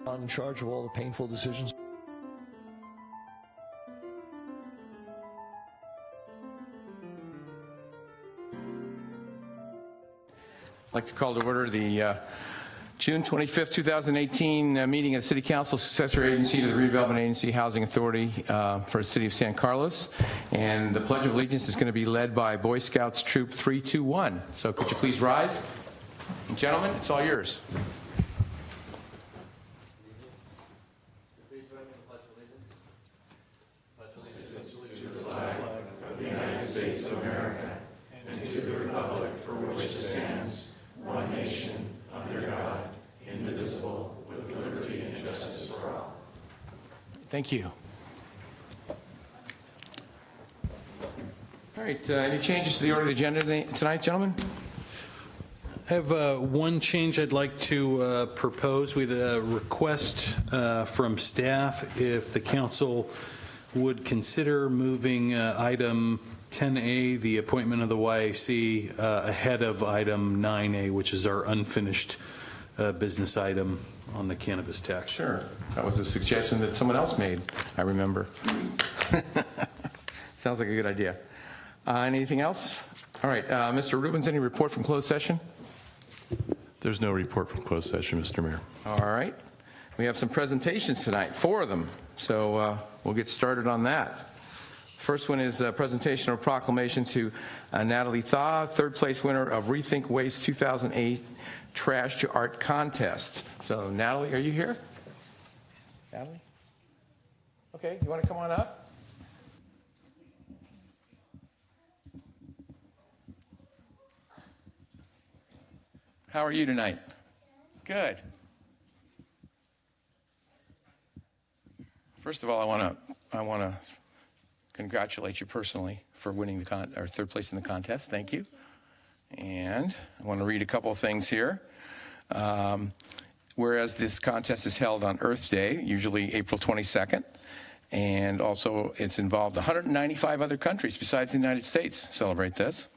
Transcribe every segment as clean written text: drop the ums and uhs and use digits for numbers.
Not in charge of all the painful decisions. I'd like to call to order the June 25th, 2018 meeting of the City Council, successor agency to the Redevelopment Agency Housing Authority for the City of San Carlos. And the Pledge of Allegiance is going to be led by Boy Scouts Troop 321. So could you please rise? And gentlemen, it's all yours. Thank you. All right, any changes to the order of the agenda tonight, gentlemen? I have one change I'd like to propose. We had a request from staff if the council would consider moving item 10A, the appointment of the YAC, ahead of item 9A, which is our unfinished business item on the cannabis tax. Sure. That was a suggestion that someone else made, I remember. Sounds like a good idea. Anything else? All right. Mr. Rubens, any report from closed session? There's no report from closed session, Mr. Mayor. All right. We have some presentations tonight, 4 of them. So we'll get started on that. First one is a presentation of a proclamation to Natalie Thaw, third place winner of Rethink Waste 2008 Trash to Art Contest. So Natalie, are you here? Natalie? Okay, you want to come on up? How are you tonight? Good. First of all, I want to congratulate you personally for winning the third place in the contest. Thank you. And I want to read a couple of things here. Whereas this contest is held on Earth Day, usually April 22nd, and also it's involved 195 other countries besides the United States celebrate this.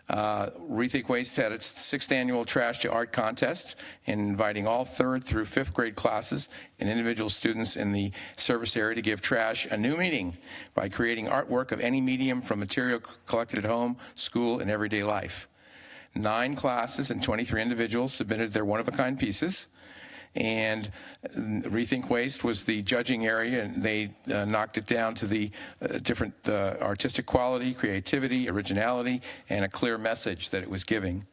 Rethink Waste had its 6th annual Trash to Art contest, inviting all 3rd through 5th grade classes and individual students in the service area to give trash a new meaning by creating artwork of any medium from material collected at home, school, and everyday life. 9 classes and 23 individuals submitted their one-of-a-kind pieces. And Rethink Waste was the judging area, and they knocked it down to the different artistic quality, creativity, originality, and a clear message that it was giving.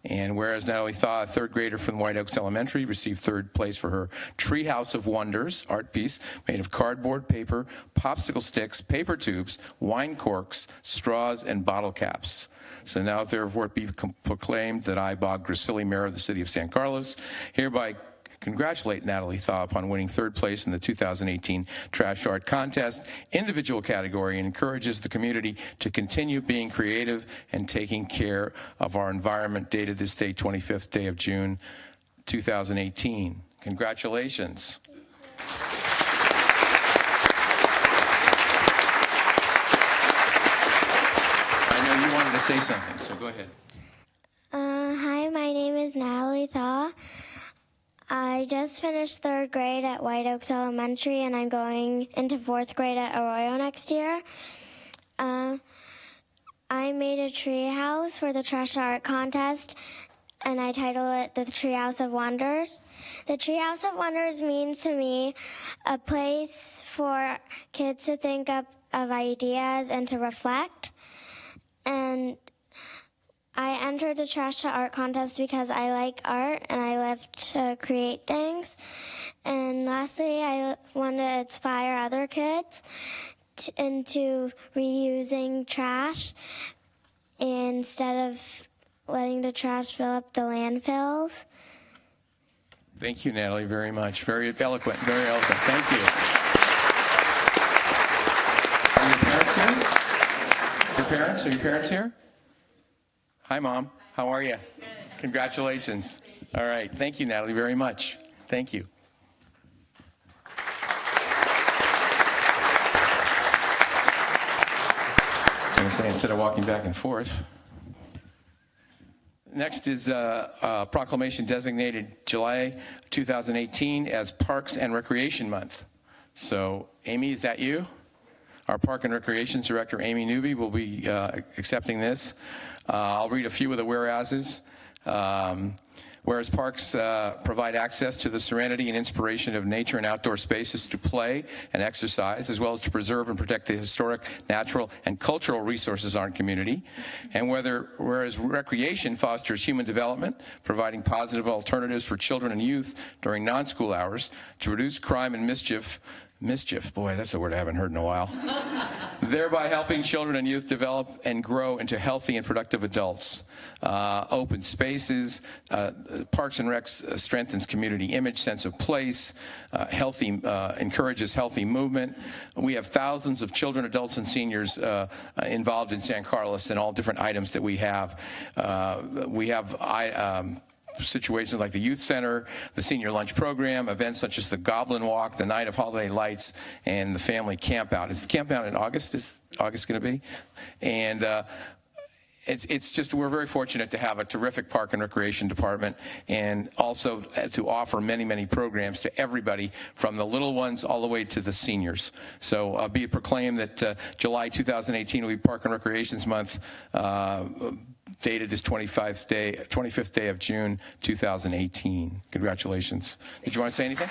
And whereas Natalie Thaw, a 3rd grader from White Oaks Elementary, received 3rd place for her Treehouse of Wonders art piece made of cardboard, paper, popsicle sticks, paper tubes, wine corks, straws, and bottle caps. So now therefore be proclaimed that I, Bob Grisilli, Mayor of the City of San Carlos, hereby congratulate Natalie Thaw upon winning 3rd place in the 2018 Trash Art Contest individual category, and encourages the community to continue being creative and taking care of our environment, dated this day, 25th day of June, 2018. Congratulations. I know you wanted to say something, so go ahead. Hi, my name is Natalie Thaw. I just finished 3rd grade at White Oaks Elementary, and I'm going into 4th grade at Arroyo next year. I made a tree house for the Trash Art Contest, and I titled it the Treehouse of Wonders. The Treehouse of Wonders means to me a place for kids to think up of ideas and to reflect. And I entered the Trash to Art contest because I like art and I love to create things. And lastly, I want to inspire other kids into reusing trash instead of letting the trash fill up the landfills. Thank you, Natalie, very much. Very eloquent, very eloquent. Thank you. Are your parents here? Your parents? Are your parents here? Hi, Mom. How are you? Good. Congratulations. All right. Thank you, Natalie, very much. Thank you. I was going to say, instead of walking back and forth, Next is a proclamation designated July 2018 as Parks and Recreation Month. So, Amy, is that you? Our Park and Recreation Director, Amy Newby, will be accepting this. I'll read a few of the whereases. Whereas parks provide access to the serenity and inspiration of nature and outdoor spaces to play and exercise, as well as to preserve and protect the historic, natural, and cultural resources in our community. And whereas recreation fosters human development, providing positive alternatives for children and youth during non-school hours to reduce crime and mischief, boy, that's a word I haven't heard in a while, thereby helping children and youth develop and grow into healthy and productive adults. Open spaces, Parks and Recs strengthens community image, sense of place, encourages healthy movement. We have thousands of children, adults, and seniors involved in San Carlos and all different items that we have. Situations like the Youth Center, the Senior Lunch Program, events such as the Goblin Walk, the Night of Holiday Lights, and the Family Campout. Is the campout in August? Is August going to be? And it's just, we're very fortunate to have a terrific Park and Recreation Department, and also to offer many, many programs to everybody, from the little ones all the way to the seniors. So be it proclaimed that July 2018 will be Park and Recreations Month, dated this 25th day of June 2018. Congratulations. Did you want to say anything?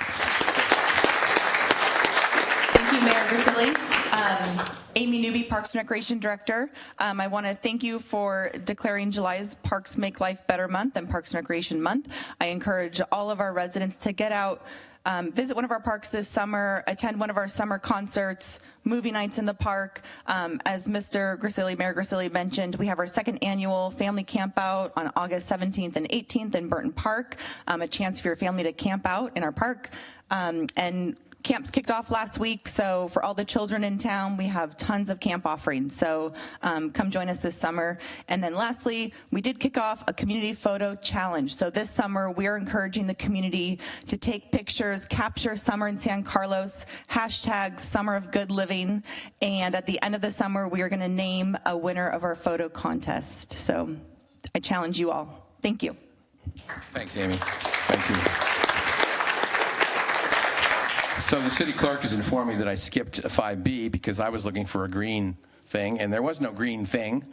Thank you, Mayor Grisilli. Amy Newby, Parks and Recreation Director. I want to thank you for declaring July's Parks Make Life Better Month and Parks and Recreation Month. I encourage all of our residents to get out, visit one of our parks this summer, attend one of our summer concerts, movie nights in the park. As Mr. Grisilli, Mayor Grisilli mentioned, we have our second annual family camp out on August 17th and 18th in Burton Park, a chance for your family to camp out in our park. And camps kicked off last week, so for all the children in town, we have tons of camp offerings. So come join us this summer. And then lastly, we did kick off a community photo challenge. So this summer, we're encouraging the community to take pictures, capture summer in San Carlos, hashtag Summer of Good Living. And at the end of the summer, we are going to name a winner of our photo contest. So I challenge you all. Thank you. Thanks, Amy. Thank you. So the city clerk has informed me that I skipped 5B because I was looking for a green thing, and there was no green thing.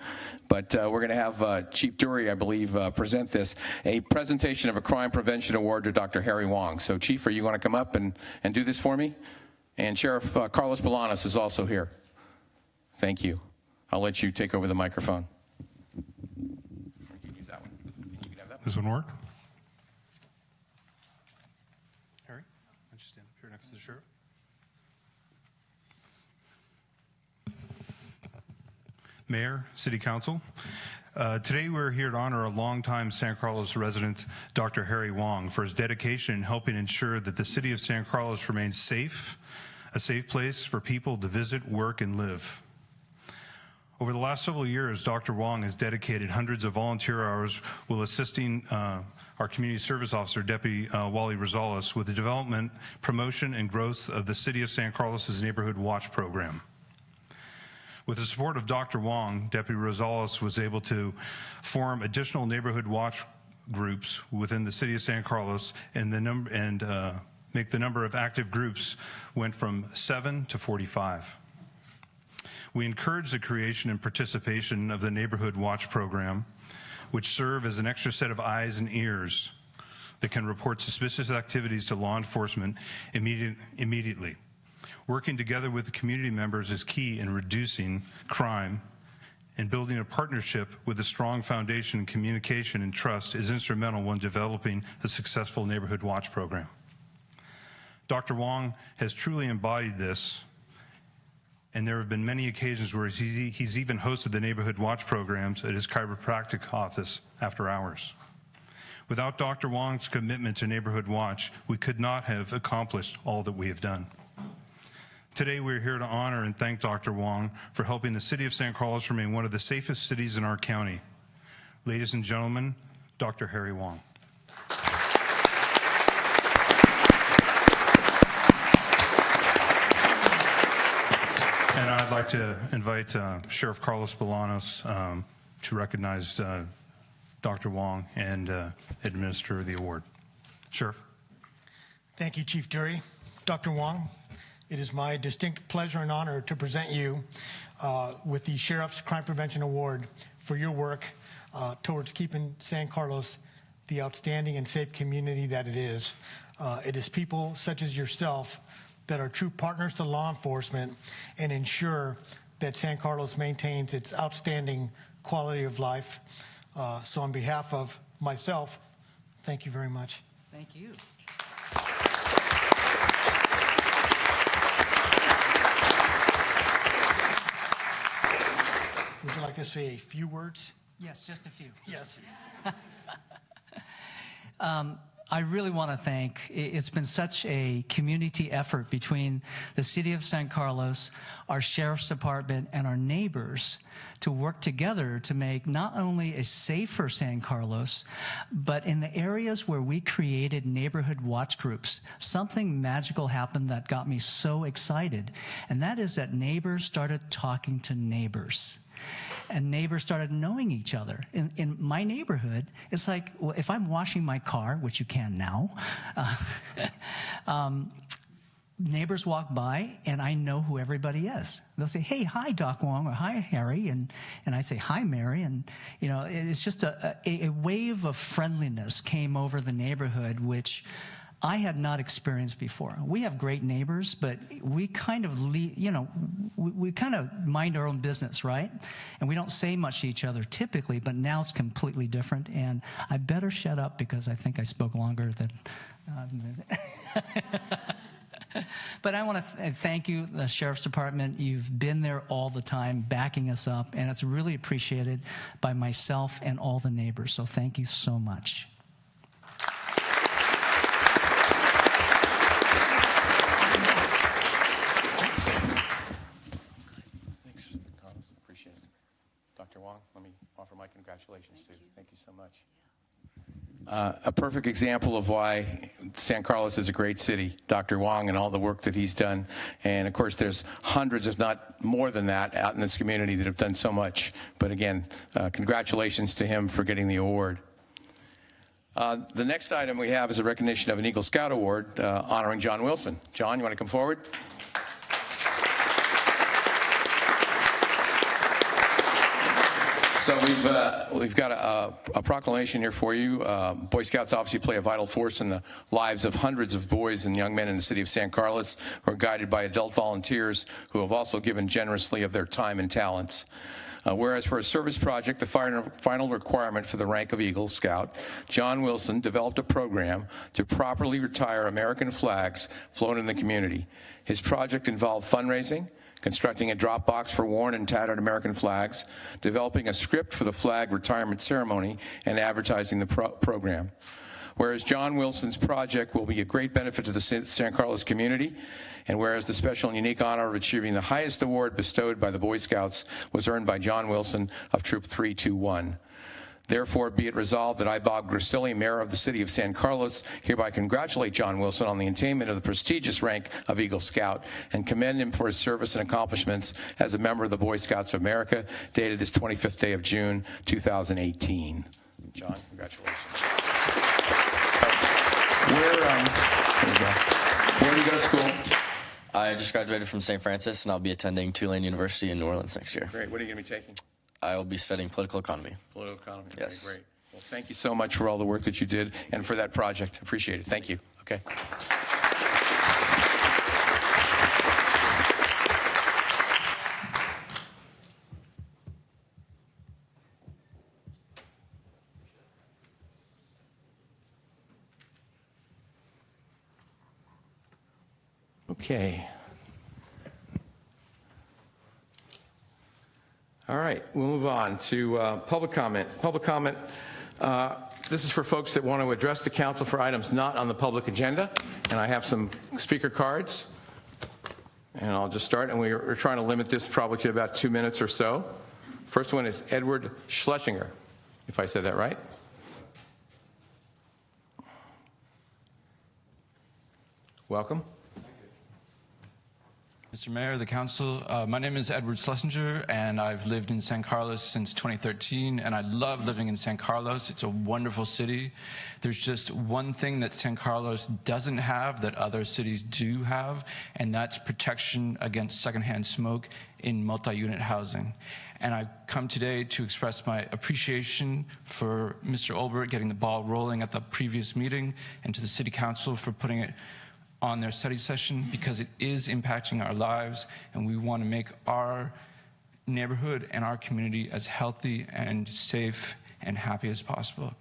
But we're going to have Chief Dury, I believe, present this, a presentation of a crime prevention award to Dr. Harry Wong. So, Chief, are you going to come up and do this for me? And Sheriff Carlos Bolanos is also here. Thank you. I'll let you take over the microphone. You can use that one. You can have that one. This one work? Harry, why don't you stand up here next to the sheriff? Mayor, City Council, today we're here to honor a longtime San Carlos resident, Dr. Harry Wong, for his dedication in helping ensure that the city of San Carlos remains safe, a safe place for people to visit, work, and live. Over the last several years, Dr. Wong has dedicated hundreds of volunteer hours while assisting our community service officer, Deputy Wally Rosales, with the development, promotion, and growth of the City of San Carlos' Neighborhood Watch program. With the support of Dr. Wong, Deputy Rosales was able to form additional Neighborhood Watch groups within the City of San Carlos, and make the number of active groups went from 7 to 45. We encourage the creation and participation of the Neighborhood Watch program, which serve as an extra set of eyes and ears that can report suspicious activities to law enforcement immediately. Working together with the community members is key in reducing crime, and building a partnership with a strong foundation in communication and trust is instrumental when developing a successful Neighborhood Watch program. Dr. Wong has truly embodied this, and there have been many occasions where he's even hosted the Neighborhood Watch programs at his chiropractic office after hours. Without Dr. Wong's commitment to Neighborhood Watch, we could not have accomplished all that we have done. Today, we're here to honor and thank Dr. Wong for helping the City of San Carlos remain one of the safest cities in our county. Ladies and gentlemen, Dr. Harry Wong. And I'd like to invite Sheriff Carlos Bolanos to recognize Dr. Wong and administer the award. Sheriff. Thank you, Chief Dury. Dr. Wong, it is my distinct pleasure and honor to present you with the Sheriff's Crime Prevention Award for your work towards keeping San Carlos the outstanding and safe community that it is. It is people such as yourself that are true partners to law enforcement and ensure that San Carlos maintains its outstanding quality of life. So on behalf of myself, thank you very much. Thank you. Would you like to say a few words? Yes, just a few. Yes. I really want to thank, it's been such a community effort between the City of San Carlos, our Sheriff's Department, and our neighbors to work together to make not only a safer San Carlos, but in the areas where we created neighborhood watch groups, something magical happened that got me so excited. And that is that neighbors started talking to neighbors. And neighbors started knowing each other. In my neighborhood, it's like, well, if I'm washing my car, which you can now, neighbors walk by and I know who everybody is. They'll say, hey, hi, Doc Wong, or hi, Harry. And I say, hi, Mary. And, you know, it's just a wave of friendliness came over the neighborhood, which I had not experienced before. We have great neighbors, but we kind of, we kind of mind our own business, right? And we don't say much to each other typically, but now it's completely different. And I better shut up because I think I spoke longer than... But I want to thank you, the Sheriff's Department. You've been there all the time, backing us up, and it's really appreciated by myself and all the neighbors. So thank you so much. Dr. Wong, let me offer my congratulations too. Thank you so much. A perfect example of why San Carlos is a great city, Dr. Wong and all the work that he's done. And of course, there's hundreds, if not more than that, out in this community that have done so much. But again, congratulations to him for getting the award. The next item we have is a recognition of an Eagle Scout Award honoring John Wilson. John, you want to come forward? So we've got a proclamation here for you. Boy Scouts obviously play a vital force in the lives of hundreds of boys and young men in the city of San Carlos who are guided by adult volunteers who have also given generously of their time and talents. Whereas for a service project, the final requirement for the rank of Eagle Scout, John Wilson developed a program to properly retire American flags flown in the community. His project involved fundraising, constructing a drop box for worn and tattered American flags, developing a script for the flag retirement ceremony, and advertising the program. Whereas John Wilson's project will be a great benefit to the San Carlos community, and whereas the special and unique honor of achieving the highest award bestowed by the Boy Scouts was earned by John Wilson of Troop 321. Therefore, be it resolved that I, Bob Grisilli, Mayor of the City of San Carlos, hereby congratulate John Wilson on the attainment of the prestigious rank of Eagle Scout and commend him for his service and accomplishments as a member of the Boy Scouts of America, dated this 25th day of June, 2018. John, congratulations. Where do you go to school? I just graduated from St. Francis, and I'll be attending Tulane University in New Orleans next year. Great. What are you going to be taking? I will be studying political economy. Political economy. Yes. Okay, great. Well, thank you so much for all the work that you did and for that project. Appreciate it. Thank you. Okay. Okay. All right, we'll move on to public comment. Public comment, this is for folks that want to address the council for items not on the public agenda. And I have some speaker cards. And I'll just start, and we're trying to limit this probably to about 2 minutes or so. First one is Edward Schlesinger, if I said that right. Welcome. Mr. Mayor, the council, my name is Edward Schlesinger, and I've lived in San Carlos since 2013, and I love living in San Carlos. It's a wonderful city. There's just one thing that San Carlos doesn't have that other cities do have, and that's protection against secondhand smoke in multi-unit housing. And I've come today to express my appreciation for Mr. Olbert getting the ball rolling at the previous meeting, and to the City Council for putting it on their study session, because it is impacting our lives, and we want to make our neighborhood and our community as healthy and safe and happy as possible.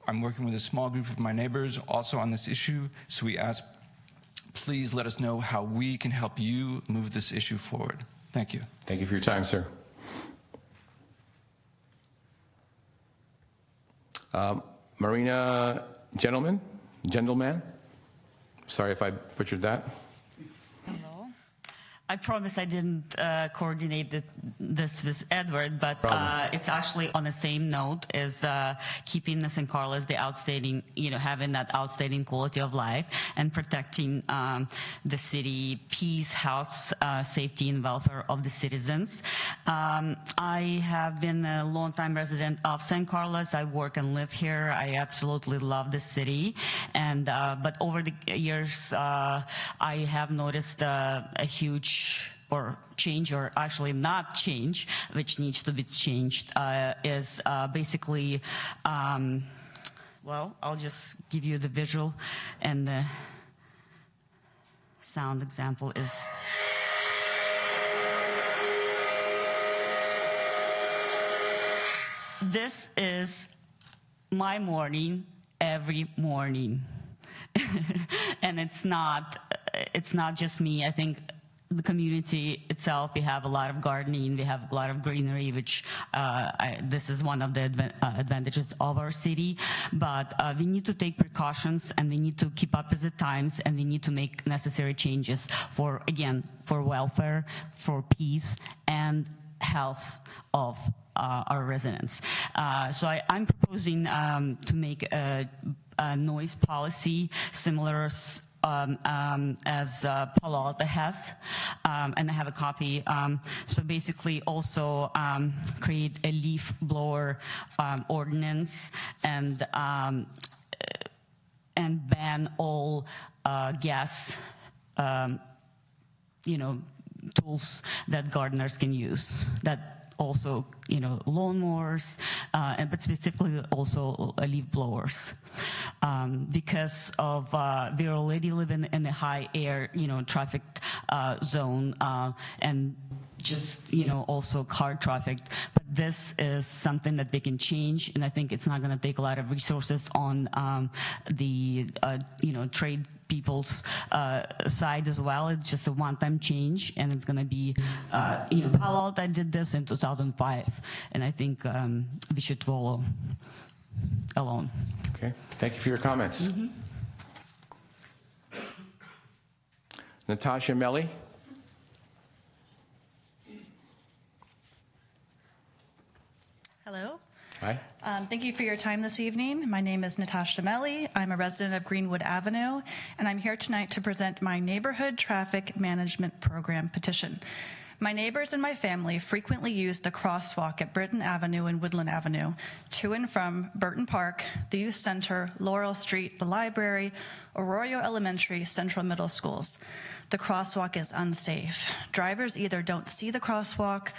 I'm working with a small group of my neighbors also on this issue, so we ask, please let us know how we can help you move this issue forward. Thank you. Thank you for your time, sir. Marina Gentleman? Sorry if I butchered that. Hello. I promise I didn't coordinate this with Edward, but it's actually on the same note as keeping the San Carlos the outstanding, having that outstanding quality of life and protecting the city peace, health, safety, and welfare of the citizens. I have been a longtime resident of San Carlos. I work and live here. I absolutely love the city, and but over the years, I have noticed a huge change, or actually not change, which needs to be changed, is basically, well, I'll just give you the visual, and the sound example is this is my morning every morning. And it's not just me. I think the community itself, we have a lot of gardening, we have a lot of greenery, which this is one of the advantages of our city. But we need to take precautions, and we need to keep up with the times, and we need to make necessary changes for welfare, for peace, and health of our residents. So I'm proposing to make a noise policy similar as Palo Alto has, and I have a copy. So basically also create a leaf blower ordinance, and ban all gas tools that gardeners can use. That also, lawnmowers, but specifically also leaf blowers. Because of, we already live in a high air, traffic zone, and just, also car traffic. But this is something that they can change, and I think it's not going to take a lot of resources on the, trade people's side as well. It's just a one-time change, and it's going to be, Palo Alto did this in 2005, and I think we should follow alone. Okay, thank you for your comments. Mm-hmm. Natasha Melly. Hello. Hi. Thank you for your time this evening. My name is Natasha Melly. I'm a resident of Greenwood Avenue, and I'm here tonight to present my Neighborhood Traffic Management Program petition. My neighbors and my family frequently use the crosswalk at Britton Avenue and Woodland Avenue to and from Burton Park, the Youth Center, Laurel Street, the library, Arroyo Elementary, Central Middle Schools. The crosswalk is unsafe. Drivers either don't see the crosswalk,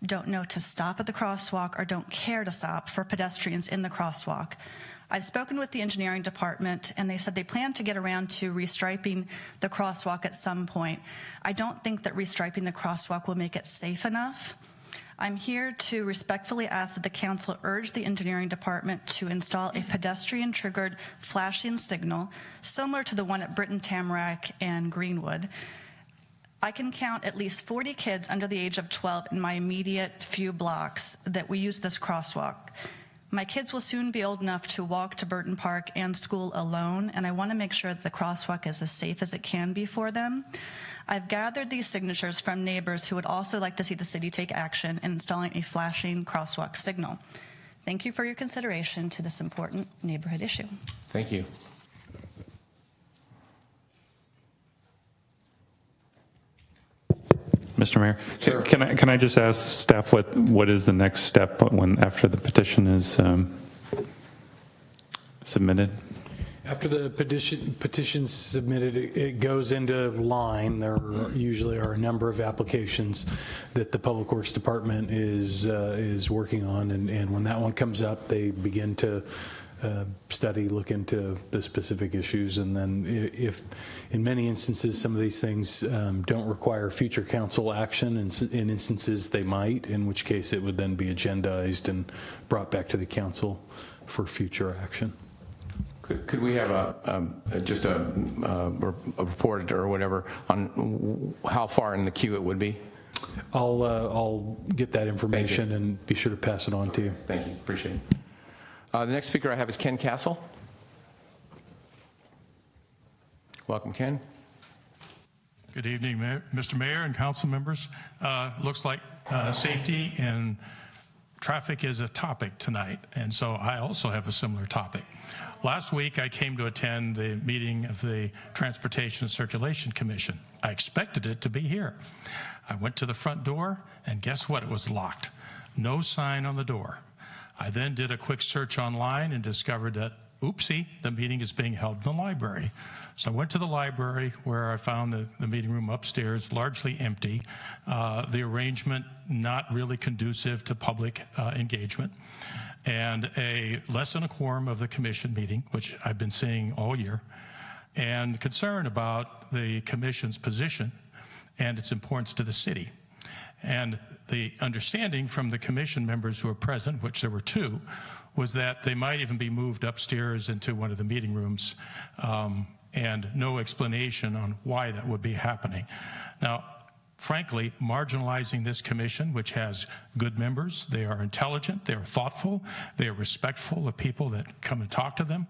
don't know to stop at the crosswalk, or don't care to stop for pedestrians in the crosswalk. I've spoken with the engineering department, and they said they plan to get around to restriping the crosswalk at some point. I don't think that restriping the crosswalk will make it safe enough. I'm here to respectfully ask that the council urge the engineering department to install a pedestrian-triggered flashing signal similar to the one at Britton Tamarack and Greenwood. I can count at least 40 kids under the age of 12 in my immediate few blocks that we use this crosswalk. My kids will soon be old enough to walk to Burton Park and school alone, and I want to make sure that the crosswalk is as safe as it can be for them. I've gathered these signatures from neighbors who would also like to see the city take action in installing a flashing crosswalk signal. Thank you for your consideration to this important neighborhood issue. Thank you. Mr. Mayor, can I just ask staff what is the next step after the petition is submitted? After the petition's submitted, it goes into line. There usually are a number of applications that the Public Works Department is working on, and when that one comes up, they begin to look into the specific issues, and then if in many instances some of these things don't require future council action, and in instances they might, in which case it would then be agendized and brought back to the council for future action. Could we have just a report or whatever on how far in the queue it would be? I'll get that information and be sure to pass it on to you. Thank you. Appreciate it. The next speaker I have is Ken Castle. Welcome, Ken. Good evening, Mr. Mayor and council members. Looks like safety and traffic is a topic tonight, and so I also have a similar topic. Last week, I came to attend the meeting of the Transportation and Circulation Commission. I expected it to be here. I went to the front door, and guess what? It was locked. No sign on the door. I then did a quick search online and discovered that, oopsie, the meeting is being held in the library. So I went to the library where I found the meeting room upstairs largely empty, the arrangement not really conducive to public engagement, and less than a quorum of the commission meeting, which I've been seeing all year, and concern about the commission's position and its importance to the city. And the understanding from the commission members who were present, which there were two, was that they might even be moved upstairs into one of the meeting rooms, and no explanation on why that would be happening. Now, frankly, marginalizing this commission, which has good members, they are intelligent, they are thoughtful, they are respectful of people that come and talk to them,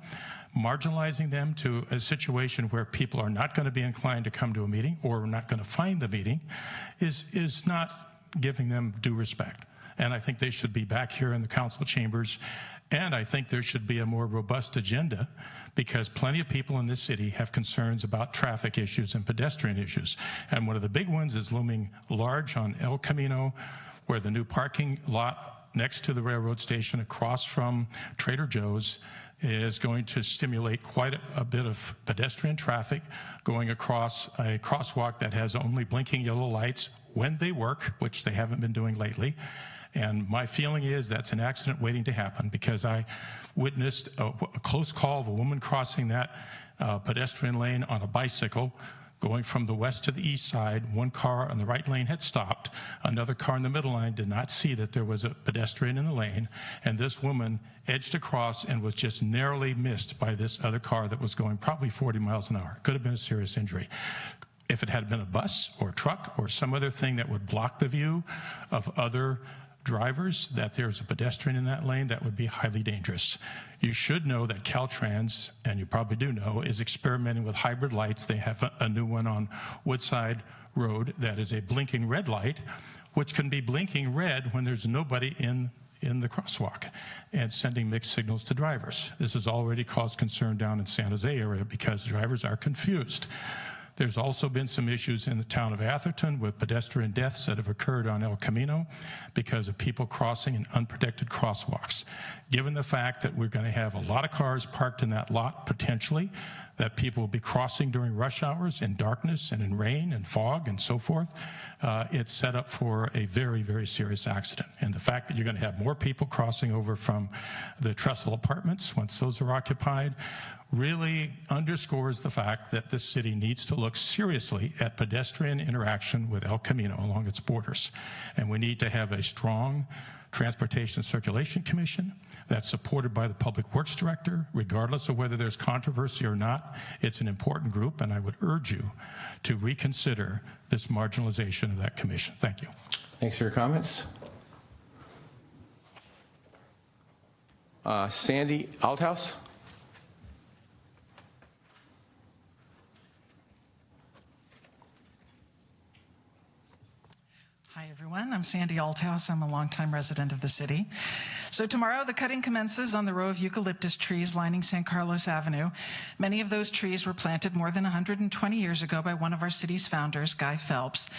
marginalizing them to a situation where people are not going to be inclined to come to a meeting or are not going to find the meeting is not giving them due respect. And I think they should be back here in the council chambers. And I think there should be a more robust agenda, because plenty of people in this city have concerns about traffic issues and pedestrian issues. And one of the big ones is looming large on El Camino, where the new parking lot next to the railroad station across from Trader Joe's is going to stimulate quite a bit of pedestrian traffic going across a crosswalk that has only blinking yellow lights when they work, which they haven't been doing lately. And my feeling is that's an accident waiting to happen, because I witnessed a close call of a woman crossing that pedestrian lane on a bicycle going from the west to the east side. One car on the right lane had stopped. Another car in the middle lane did not see that there was a pedestrian in the lane. And this woman edged across and was just narrowly missed by this other car that was going probably 40 miles an hour. Could have been a serious injury. If it had been a bus or a truck or some other thing that would block the view of other drivers, that there's a pedestrian in that lane, that would be highly dangerous. You should know that Caltrans, and you probably do know, is experimenting with hybrid lights. They have a new one on Woodside Road that is a blinking red light, which can be blinking red when there's nobody in the crosswalk and sending mixed signals to drivers. This has already caused concern down in San Jose area because drivers are confused. There's also been some issues in the town of Atherton with pedestrian deaths that have occurred on El Camino because of people crossing in unprotected crosswalks. Given the fact that we're going to have a lot of cars parked in that lot, potentially, that people will be crossing during rush hours in darkness and in rain and fog and so forth, it's set up for a very, very serious accident. And the fact that you're going to have more people crossing over from the Trestle apartments once those are occupied really underscores the fact that this city needs to look seriously at pedestrian interaction with El Camino along its borders. And we need to have a strong Transportation Circulation Commission that's supported by the Public Works Director, regardless of whether there's controversy or not. It's an important group, and I would urge you to reconsider this marginalization of that commission. Thank you. Thanks for your comments. Sandy Althouse. Hi, everyone. I'm Sandy Althouse. I'm a longtime resident of the city. So tomorrow, the cutting commences on the row of eucalyptus trees lining San Carlos Avenue. Many of those trees were planted more than 120 years ago by one of our city's founders, Guy Phelps.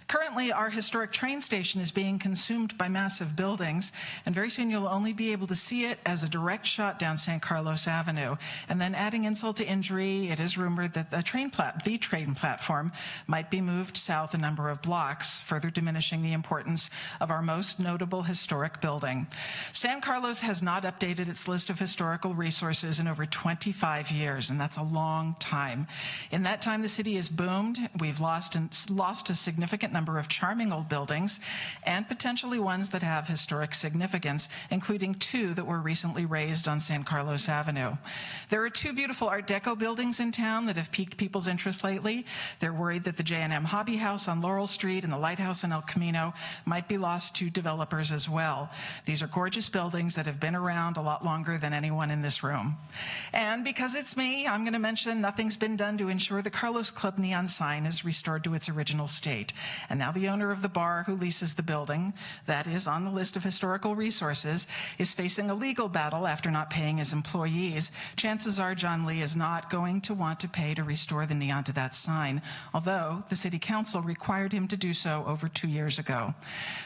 Currently, our historic train station is being consumed by massive buildings, and very soon you'll only be able to see it as a direct shot down San Carlos Avenue. And then adding insult to injury, it is rumored that the train platform might be moved south a number of blocks, further diminishing the importance of our most notable historic building. San Carlos has not updated its list of historical resources in over 25 years, and that's a long time. In that time, the city has boomed. We've lost a significant number of charming old buildings and potentially ones that have historic significance, including 2 that were recently raised on San Carlos Avenue. There are 2 beautiful Art Deco buildings in town that have piqued people's interest lately. They're worried that the J&M Hobby House on Laurel Street and the Lighthouse in El Camino might be lost to developers as well. These are gorgeous buildings that have been around a lot longer than anyone in this room. And because it's me, I'm going to mention nothing's been done to ensure the Carlos Club neon sign is restored to its original state. And now the owner of the bar who leases the building, that is on the list of historical resources, is facing a legal battle after not paying his employees. Chances are John Lee is not going to want to pay to restore the neon to that sign, although the City Council required him to do so over 2 years ago.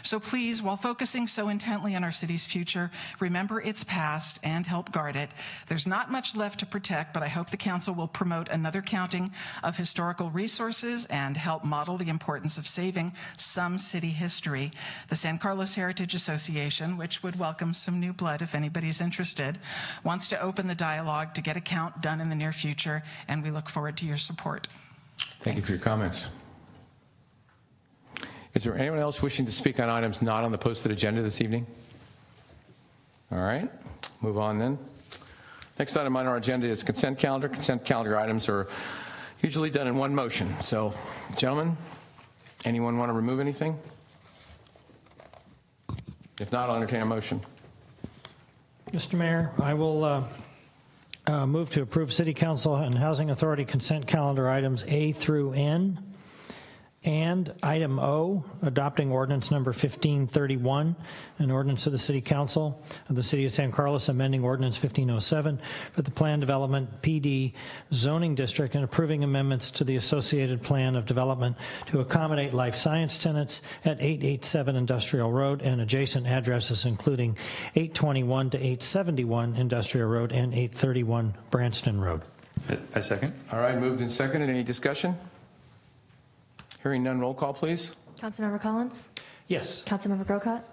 So please, while focusing so intently on our city's future, remember its past and help guard it. There's not much left to protect, but I hope the Council will promote another counting of historical resources and help model the importance of saving some city history. The San Carlos Heritage Association, which would welcome some new blood if anybody's interested, wants to open the dialogue to get a count done in the near future, and we look forward to your support. Thank you for your comments. Is there anyone else wishing to speak on items not on the posted agenda this evening? All right, move on then. Next item on our agenda is consent calendar. Consent calendar items are usually done in one motion. So, gentlemen, anyone want to remove anything? If not, I'll entertain a motion. Mr. Mayor, I will move to approve City Council and Housing Authority consent calendar items A through N. And item O, adopting ordinance number 1531, an ordinance of the City Council of the City of San Carlos amending ordinance 1507 for the Plan Development PD zoning district and approving amendments to the associated plan of development to accommodate life science tenants at 887 Industrial Road and adjacent addresses including 821 to 871 Industrial Road and 831 Branston Road. I second. All right, moved and seconded. Any discussion? Hearing none, roll call, please. Councilmember Collins? Yes. Councilmember Grocott?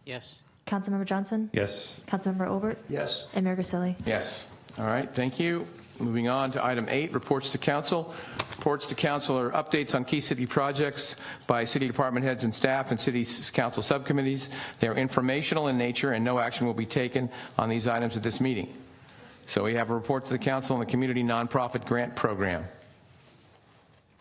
Yes. Councilmember Johnson? Yes. Councilmember Olbert? Yes. And Mayor Grisilli? Yes. All right, thank you. Moving on to item 8, reports to council. Reports to council are updates on key city projects by city department heads and staff and city council subcommittees. They're informational in nature and no action will be taken on these items at this meeting. So we have a report to the council on the Community Nonprofit Grant Program.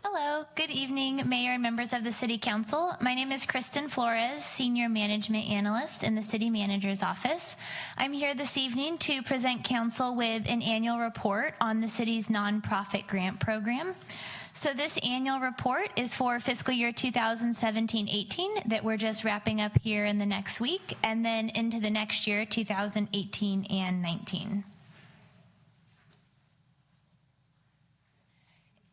Hello, good evening, Mayor and members of the City Council. My name is Kristen Flores, Senior Management Analyst in the City Manager's Office. I'm here this evening to present Council with an annual report on the city's nonprofit grant program. So this annual report is for fiscal year 2017-18 that we're just wrapping up here in the next week, and then into the next year, 2018 and 19.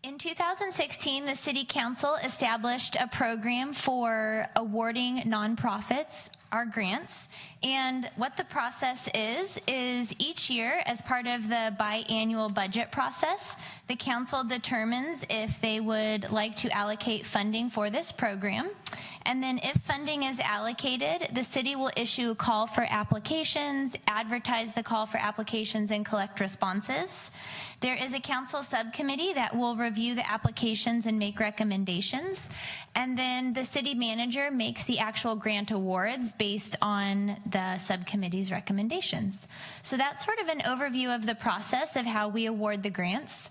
In 2016, the City Council established a program for awarding nonprofits our grants. And what the process is each year, as part of the biannual budget process, the council determines if they would like to allocate funding for this program. And then if funding is allocated, the city will issue a call for applications, advertise the call for applications, and collect responses. There is a council subcommittee that will review the applications and make recommendations. And then the city manager makes the actual grant awards based on the subcommittee's recommendations. So that's sort of an overview of the process of how we award the grants.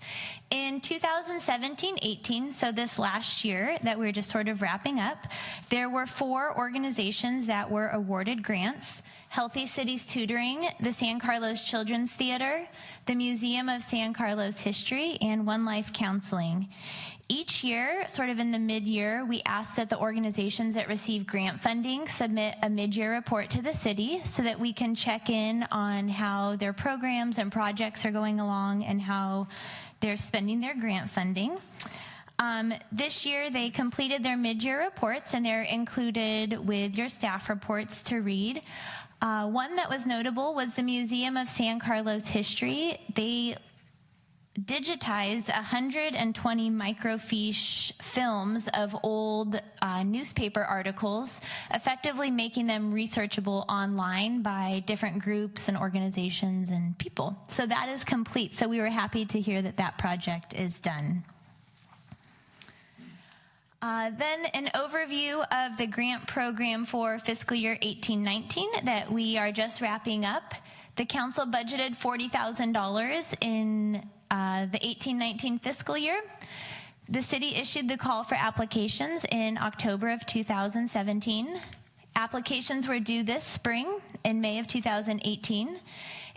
In 2017-18, so this last year that we're just sort of wrapping up, There were 4 organizations that were awarded grants: Healthy Cities Tutoring, the San Carlos Children's Theater, the Museum of San Carlos History, and One Life Counseling. Each year, sort of in the mid-year, we ask that the organizations that receive grant funding submit a mid-year report to the city so that we can check in on how their programs and projects are going along and how they're spending their grant funding. This year, they completed their mid-year reports, and they're included with your staff reports to read. One that was notable was the Museum of San Carlos History. They digitized 120 microfiche films of old newspaper articles, effectively making them researchable online by different groups and organizations and people. So that is complete. So we were happy to hear that that project is done. Then an overview of the grant program for fiscal year 18-19 that we are just wrapping up. The council budgeted $40,000 in the 18-19 fiscal year. The city issued the call for applications in October of 2017. Applications were due this spring in May of 2018.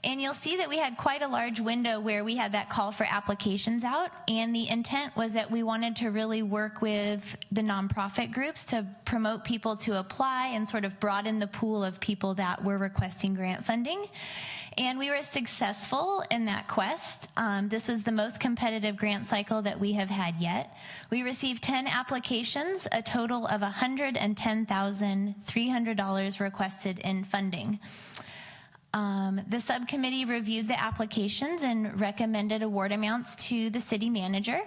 And you'll see that we had quite a large window where we had that call for applications out, and the intent was that we wanted to really work with the nonprofit groups to promote people to apply and sort of broaden the pool of people that were requesting grant funding. And we were successful in that quest. This was the most competitive grant cycle that we have had yet. We received 10 applications, a total of $110,300 requested in funding. The subcommittee reviewed the applications and recommended award amounts to the city manager,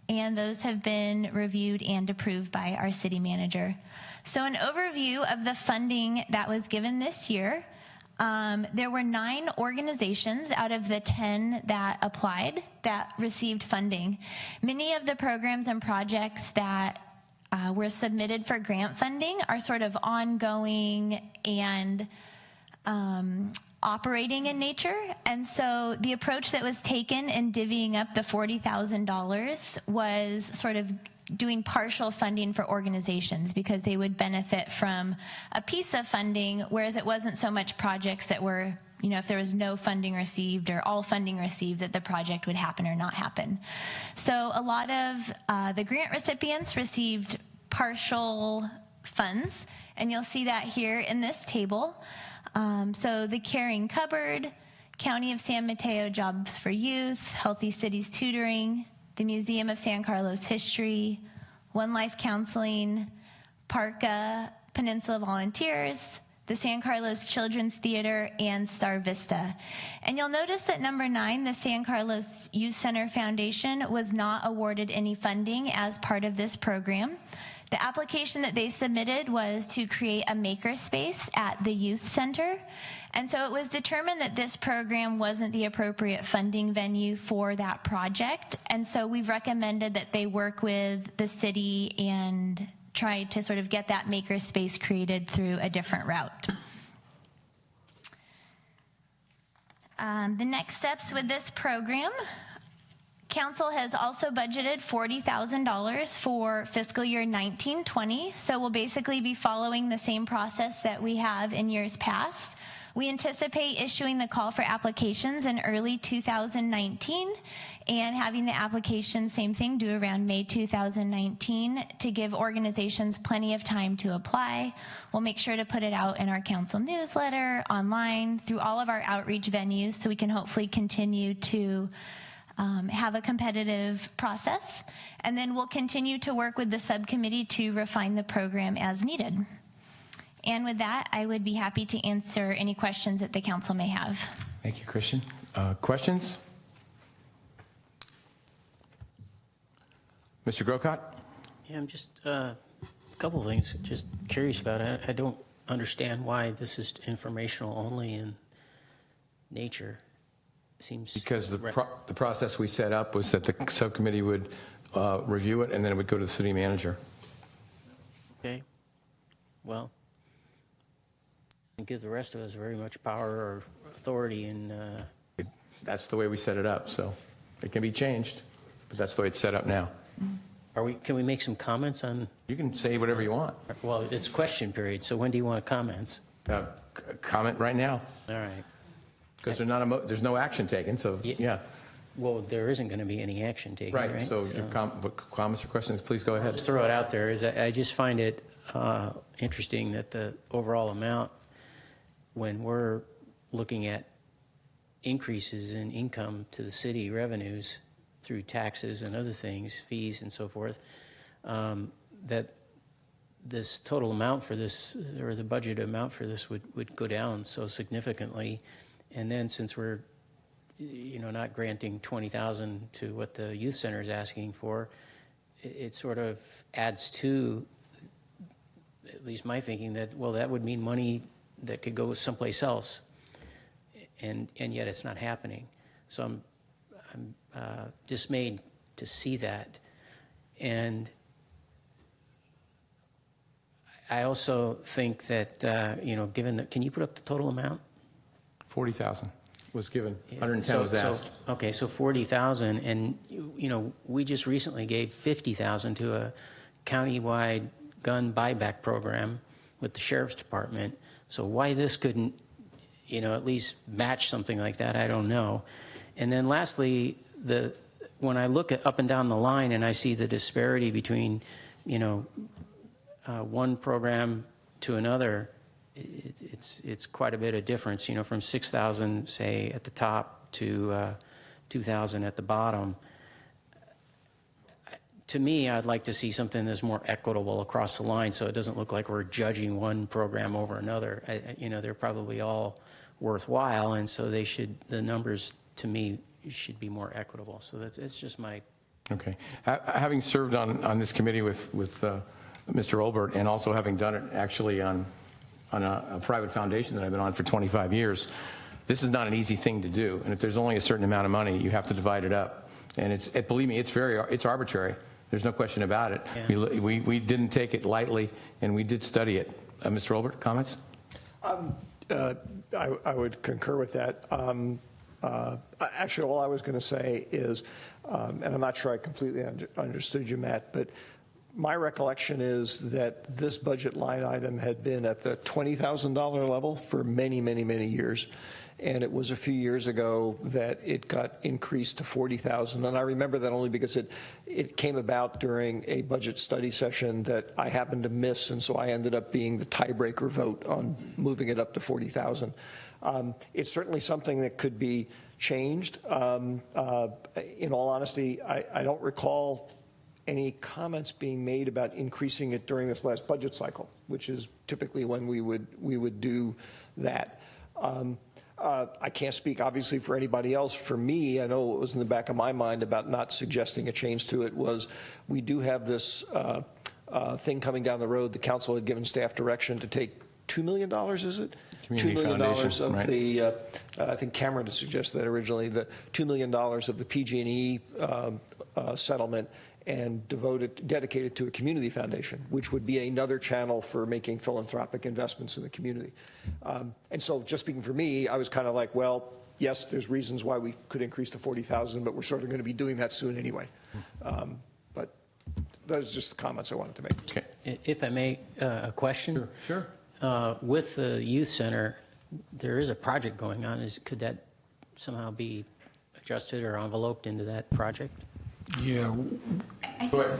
and those have been reviewed and approved by our city manager. So an overview of the funding that was given this year. There were 9 organizations out of the 10 that applied that received funding. Many of the programs and projects that were submitted for grant funding are sort of ongoing and operating in nature. And so the approach that was taken in divvying up the $40,000 was sort of doing partial funding for organizations because they would benefit from a piece of funding, whereas it wasn't so much projects that were, you know, if there was no funding received or all funding received, that the project would happen or not happen. So a lot of the grant recipients received partial funds, and you'll see that here in this table. So the Caring Cupboard, County of San Mateo Jobs for Youth, Healthy Cities Tutoring, the Museum of San Carlos History, One Life Counseling, PARCA, Peninsula Volunteers, the San Carlos Children's Theater, and Star Vista. And you'll notice that number 9, the San Carlos Youth Center Foundation, was not awarded any funding as part of this program. The application that they submitted was to create a makerspace at the youth center. And so it was determined that this program wasn't the appropriate funding venue for that project. And so we've recommended that they work with the city and try to sort of get that makerspace created through a different route. The next steps with this program. Council has also budgeted $40,000 for fiscal year 19-20, so we'll basically be following the same process that we have in years past. We anticipate issuing the call for applications in early 2019 and having the application, same thing, due around May 2019 to give organizations plenty of time to apply. We'll make sure to put it out in our council newsletter, online, through all of our outreach venues so we can hopefully continue to have a competitive process, and then we'll continue to work with the subcommittee to refine the program as needed. And with that, I would be happy to answer any questions that the council may have. Thank you, Christian. Questions? Mr. Grocott? Yeah, I'm just a couple of things. Just curious about it. I don't understand why this is informational only in nature. Seems because the process we set up was that the subcommittee would review it and then it would go to the city manager. Okay. Well, and give the rest of us very much power or authority in. That's the way we set it up, so it can be changed, but that's the way it's set up now. Can we make some comments on? You can say whatever you want. Well, it's question period, so when do you want comments? Comment right now. All right. Because there's no action taken, so yeah. Well, there isn't going to be any action taken, right? Right, so your comments or questions, please go ahead. Just throw it out there. I just find it interesting that the overall amount, when we're looking at increases in income to the city revenues through taxes and other things, fees and so forth, that this total amount for this, or the budget amount for this would go down so significantly. And then since we're not granting $20,000 to what the youth center is asking for, it sort of adds to, at least my thinking, that, well, that would mean money that could go someplace else, and yet it's not happening. So I'm dismayed to see that. And I also think that, given that, can you put up the total amount? 40,000 was given. 110 was asked. Okay, so 40,000, and we just recently gave 50,000 to a countywide gun buyback program with the sheriff's department. So why this couldn't, at least match something like that, I don't know. And then lastly, when I look at up and down the line and I see the disparity between, one program to another, it's quite a bit of difference, from 6,000, say, at the top to 2,000 at the bottom. To me, I'd like to see something that's more equitable across the line, so it doesn't look like we're judging one program over another. They're probably all worthwhile, and so the numbers, to me, should be more equitable. So it's just my... Okay. Having served on this committee with Mr. Olbert, and also having done it actually on a private foundation that I've been on for 25 years, this is not an easy thing to do. And if there's only a certain amount of money, you have to divide it up. And believe me, it's arbitrary. There's no question about it. Yeah. We didn't take it lightly, and we did study it. Mr. Olbert, comments? I would concur with that. Actually, all I was going to say is, and I'm not sure I completely understood you, Matt, but my recollection is that this budget line item had been at the $20,000 level for many, many, many years. And it was a few years ago that it got increased to $40,000. And I remember that only because it came about during a budget study session that I happened to miss. And so I ended up being the tiebreaker vote on moving it up to $40,000. It's certainly something that could be changed. In all honesty, I don't recall any comments being made about increasing it during this last budget cycle, which is typically when we would do that. I can't speak, obviously, for anybody else. For me, I know what was in the back of my mind about not suggesting a change to it was we do have this thing coming down the road. The council had given staff direction to take $2 million, is it? $2 million of right. The, I think Cameron had suggested that originally, the $2 million of the PG&E settlement and dedicated to a community foundation, which would be another channel for making philanthropic investments in the community. And so just speaking for me, I was kind of like, well, yes, there's reasons why we could increase to 40,000, but we're sort of going to be doing that soon anyway. But those are just the comments I wanted to make. Okay. If I may, a question? Sure. With the youth center, there is a project going on. Could that somehow be adjusted or enveloped into that project? Yeah. Go ahead.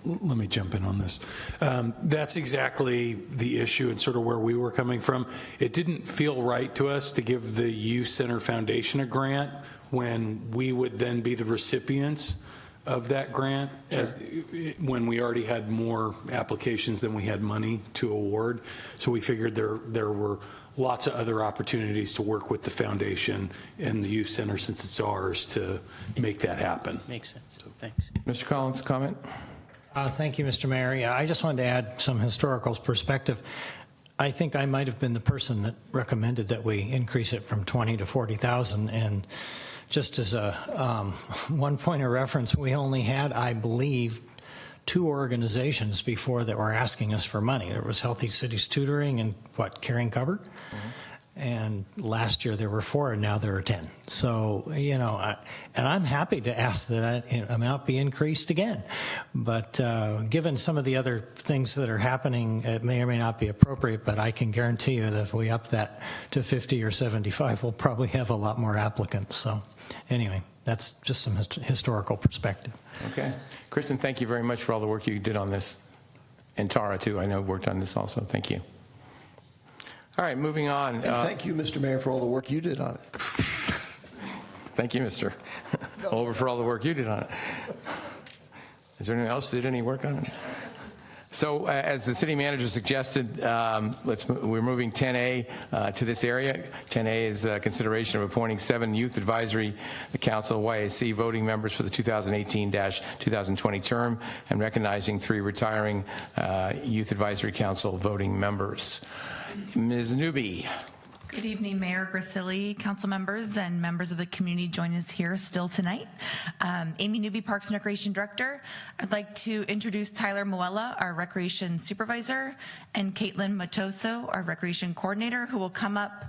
Let me jump in on this. That's exactly the issue and sort of where we were coming from. It didn't feel right to us to give the Youth Center Foundation a grant when we would then be the recipients of that grant, when we already had more applications than we had money to award. So we figured there were lots of other opportunities to work with the foundation and the youth center, since it's ours, to make that happen. Makes sense. So, thanks. Mr. Collins, comment? Thank you, Mr. Mayor. Yeah, I just wanted to add some historical perspective. I think I might have been the person that recommended that we increase it from 20 to 40,000. And just as a one point of reference, we only had, I believe, 2 organizations before that were asking us for money. There was Healthy Cities Tutoring and Caring Cupboard. Mm-hmm. And last year there were 4, and now there are 10. So, and I'm happy to ask that amount be increased again. But given some of the other things that are happening, it may or may not be appropriate, but I can guarantee you that if we up that to 50 or 75, we'll probably have a lot more applicants. So anyway, that's just some historical perspective. Okay. Kristen, thank you very much for all the work you did on this. And Tara, too, I know worked on this also. Thank you. All right, moving on. And thank you, Mr. Mayor, for all the work you did on it. Thank you, Mr. Olber, for all the work you did on it. Is there anyone else that did any work on it? So as the city manager suggested, we're moving 10A to this area. 10A is consideration of appointing 7 Youth Advisory Council YAC voting members for the 2018-2020 term and recognizing 3 retiring Youth Advisory Council voting members. Ms. Newby. Good evening, Mayor Grisilli, council members, and members of the community joining us here still tonight. Amy Newby, Parks and Recreation Director. I'd like to introduce Tyler Moella, our Recreation Supervisor, and Caitlin Matoso, our Recreation Coordinator, who will come up,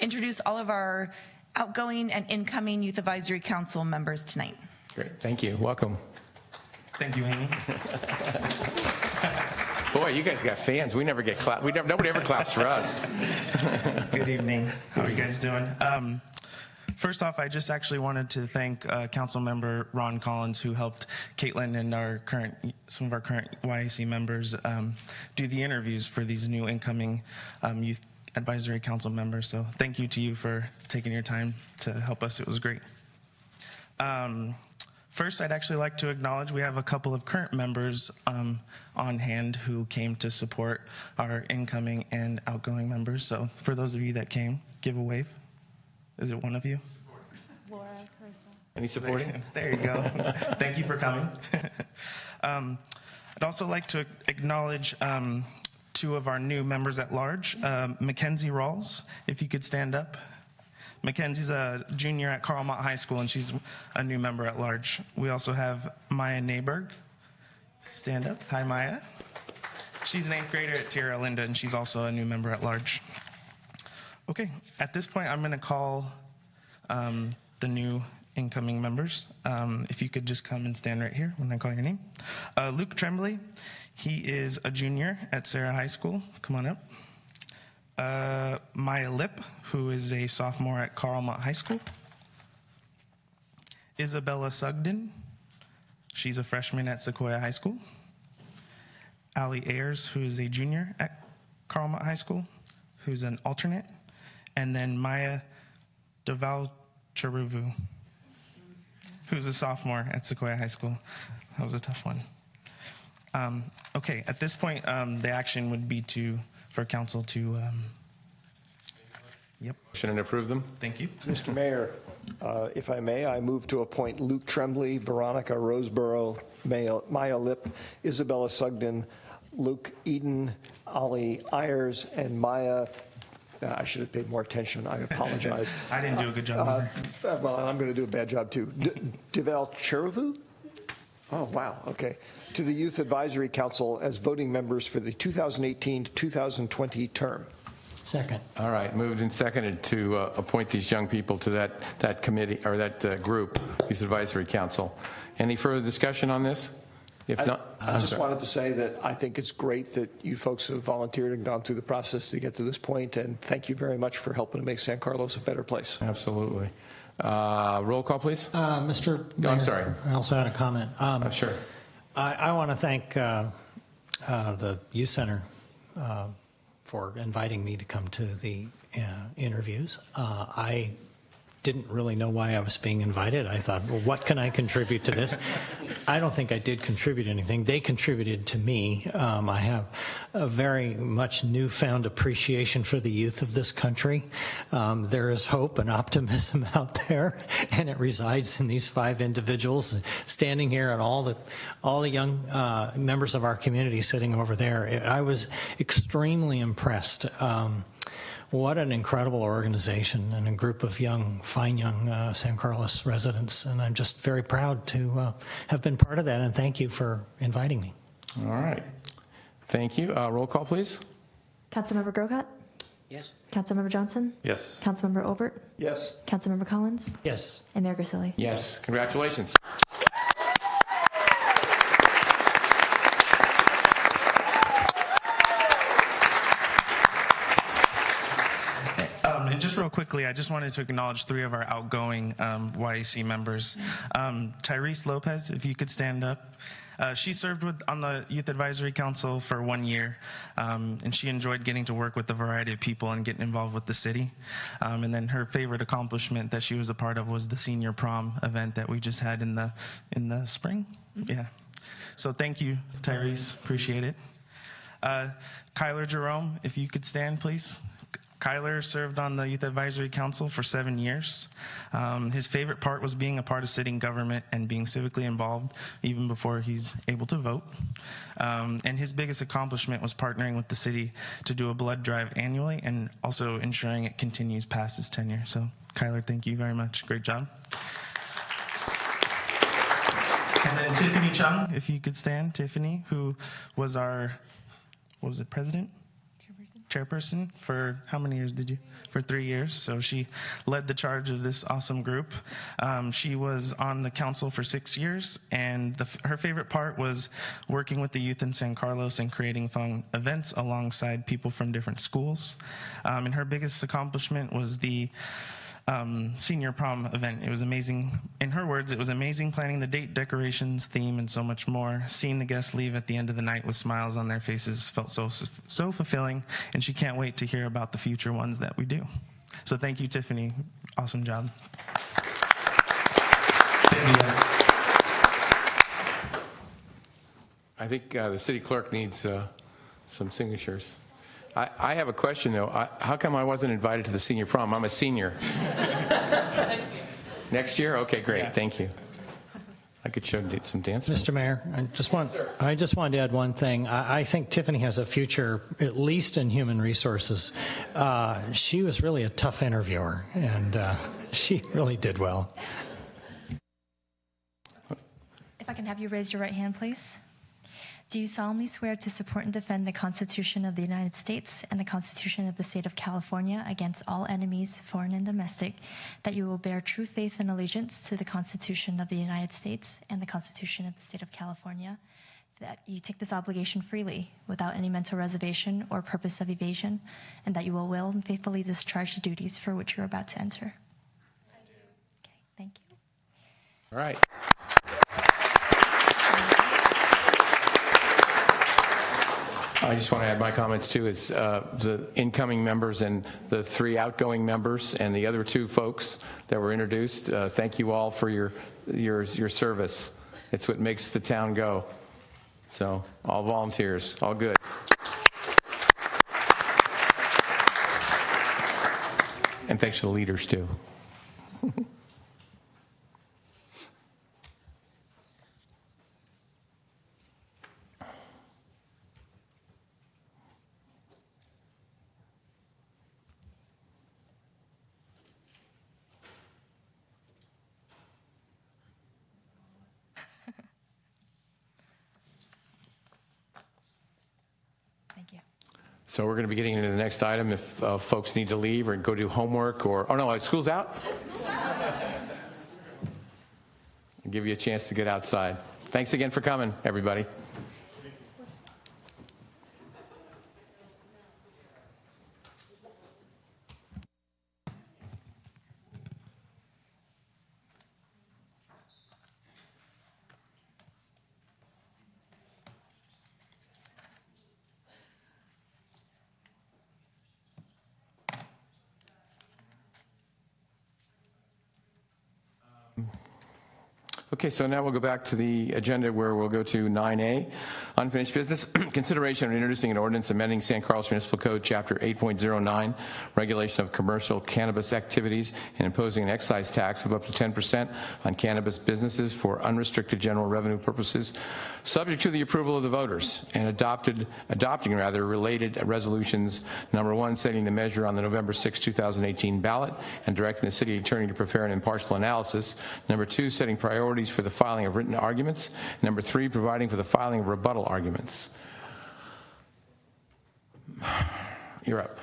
introduce all of our outgoing and incoming Youth Advisory Council members tonight. Great, thank you. Welcome. Thank you, Amy. Boy, you guys got fans. We never get clapped. Nobody ever claps for us. Good evening. How are you guys doing? First off, I just actually wanted to thank Council Member Ron Collins, who helped Caitlin and some of our current YAC members do the interviews for these new incoming Youth Advisory Council members. So thank you to you for taking your time to help us. It was great. First, I'd actually like to acknowledge we have a couple of current members on hand who came to support our incoming and outgoing members. So for those of you that came, give a wave. Is it one of you? Laura, Any supporting? There you go. Thank you for coming. I'd also like to acknowledge 2 of our new members at large. Mackenzie Rawls, if you could stand up. Mackenzie's a junior at Carl-Mott High School, and she's a new member at large. We also have Maya Nayberg. Stand up. Hi, Maya. She's an 8th grader at Tierra Linda, and she's also a new member at large. Okay, at this point, I'm going to call the new incoming members. If you could just come and stand right here when I call your name. Luke Tremblay, he is a junior at Sarah High School. Come on up. Maya Lip, who is a sophomore at Carl-Mott High School. Isabella Sugden, she's a freshman at Sequoia High School. Allie Ayers, who is a junior at Carl-Mott High School, who's an alternate. And then Maya Devalcharuvu, who's a sophomore at Sequoia High School. That was a tough one. Okay, at this point, the action would be for council to, Shouldn't approve them? Thank you. Mr. Mayor, if I may, I move to appoint Luke Tremblay, Veronica Roseborough, Maya Lip, Isabella Sugden, Luke Eden, Ollie Ayers, and Maya. I should have paid more attention. I apologize. I didn't do a good job. Well, I'm going to do a bad job too. Deval Cheruvu? Oh, wow. Okay. To the Youth Advisory Council as voting members for the 2018 to 2020 term. Second. All right, moved and seconded to appoint these young people to that committee or that group, Youth Advisory Council. Any further discussion on this? If not, I just wanted to say that I think it's great that you folks have volunteered and gone through the process to get to this point, and thank you very much for helping to make San Carlos a better place. Absolutely. Roll call, please. Mr. Mayor, I'm sorry. I also had a comment. Sure. I want to thank the Youth Center for inviting me to come to the interviews. I didn't really know why I was being invited. I thought, well, what can I contribute to this? I don't think I did contribute anything. They contributed to me. I have a very much newfound appreciation for the youth of this country. There is hope and optimism out there, and it resides in these 5 individuals standing here and all the young members of our community sitting over there. I was extremely impressed. What an incredible organization and a group of fine young San Carlos residents. And I'm just very proud to have been part of that. And thank you for inviting me. All right. Thank you. Roll call, please. Councilmember Grocott? Yes. Councilmember Johnson? Yes. Councilmember Obert? Yes. Councilmember Collins? Yes. And Mayor Grisilli? Yes, congratulations. And just real quickly, I just wanted to acknowledge 3 of our outgoing YAC members. Tyrese Lopez, if you could stand up. She served on the Youth Advisory Council for 1 year, and she enjoyed getting to work with a variety of people and getting involved with the city. And then her favorite accomplishment that she was a part of was the senior prom event that we just had in the spring. Yeah. So thank you, Tyrese. Appreciate it. Kyler Jerome, if you could stand, please. Kyler served on the Youth Advisory Council for 7 years. His favorite part was being a part of city government and being civically involved even before he's able to vote. And his biggest accomplishment was partnering with the city to do a blood drive annually and also ensuring it continues past his tenure. So Kyler, thank you very much. Great job. And then Tiffany Chung, if you could stand. Tiffany, who was our, president? Chairperson for how many years did you? For 3 years. So she led the charge of this awesome group. She was on the council for 6 years, and her favorite part was working with the youth in San Carlos and creating fun events alongside people from different schools. And her biggest accomplishment was the senior prom event. It was amazing. In her words, it was amazing planning the date, decorations, theme, and so much more. Seeing the guests leave at the end of the night with smiles on their faces felt so fulfilling, and she can't wait to hear about the future ones that we do. So thank you, Tiffany. Awesome job. I think the city clerk needs some signatures. I have a question, though. How come I wasn't invited to the senior prom? I'm a senior. Next year? Okay, great. Yeah. Thank you. I could show some dance. Mr. Mayor, I just wanted to add one thing. I think Tiffany has a future, at least in human resources. She was really a tough interviewer, and she really did well. If I can have you raise your right hand, please. Do you solemnly swear to support and defend the Constitution of the United States and the Constitution of the State of California against all enemies, foreign and domestic, that you will bear true faith and allegiance to the Constitution of the United States and the Constitution of the State of California, that you take this obligation freely without any mental reservation or purpose of evasion, and that you will well and faithfully discharge the duties for which you're about to enter? I do. Okay, thank you. All right. I just want to add my comments too, is the incoming members and the 3 outgoing members and the other 2 folks that were introduced. Thank you all for your service. It's what makes the town go. So all volunteers, all good. And thanks to the leaders too. So we're going to be getting into the next item. If folks need to leave or go do homework or, oh no, school's out? I'll give you a chance to get outside. Thanks again for coming, everybody. Okay, so now we'll go back to the agenda where we'll go to 9A, unfinished business. Consideration of introducing an ordinance amending San Carlos Municipal Code, Chapter 8.09, regulation of commercial cannabis activities, and imposing an excise tax of up to 10% on cannabis businesses for unrestricted general revenue purposes, subject to the approval of the voters, and adopting related resolutions. Number 1, setting the measure on the November 6, 2018 ballot and directing the city attorney to prepare an impartial analysis. Number 2, setting priorities for the filing of written arguments. Number 3, providing for the filing of rebuttal arguments. You're up.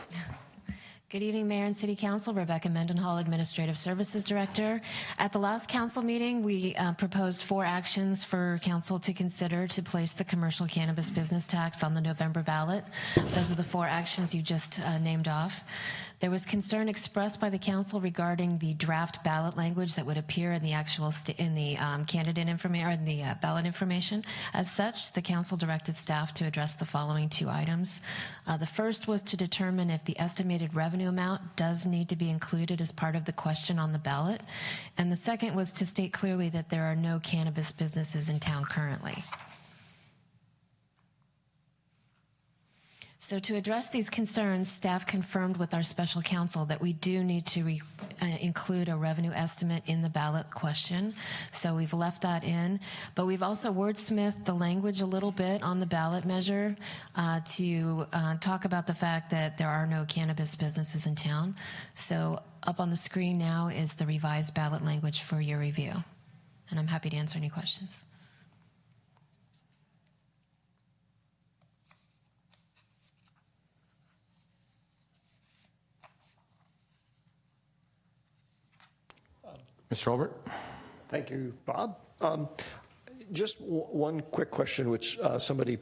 Good evening, Mayor and City Council. Rebecca Mendenhall, Administrative Services Director. At the last council meeting, we proposed 4 actions for council to consider to place the commercial cannabis business tax on the November ballot. Those are the 4 actions you just named off. There was concern expressed by the council regarding the draft ballot language that would appear in the actual candidate information or in the ballot information. As such, the council directed staff to address the following 2 items. The first was to determine if the estimated revenue amount does need to be included as part of the question on the ballot. And the second was to state clearly that there are no cannabis businesses in town currently. So to address these concerns, staff confirmed with our special counsel that we do need to include a revenue estimate in the ballot question. So we've left that in, but we've also wordsmithed the language a little bit on the ballot measure to talk about the fact that there are no cannabis businesses in town. So up on the screen now is the revised ballot language for your review. And I'm happy to answer any questions. Mr. Olbert? Thank you, Bob. Just one quick question, which somebody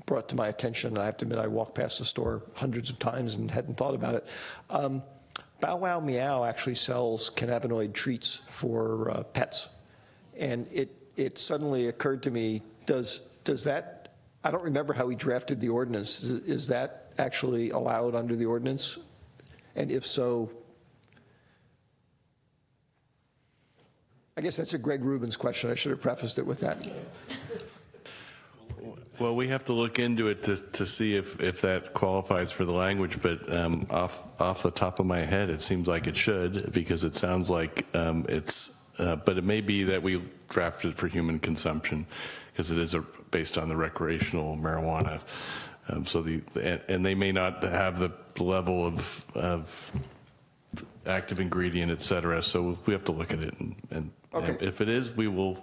brought to my attention. I have to admit, I walked past the store hundreds of times and hadn't thought about it. Bow Wow Meow actually sells cannabinoid treats for pets. And it suddenly occurred to me, does that, I don't remember how we drafted the ordinance. Is that actually allowed under the ordinance? And if so, I guess that's a Greg Rubin's question. I should have prefaced it with that. Well, we have to look into it to see if that qualifies for the language, but off the top of my head, it seems like it should, because it sounds like but it may be that we drafted for human consumption, because it is based on the recreational marijuana. And they may not have the level of active ingredient, et cetera. So we have to look at it, and if it is, we will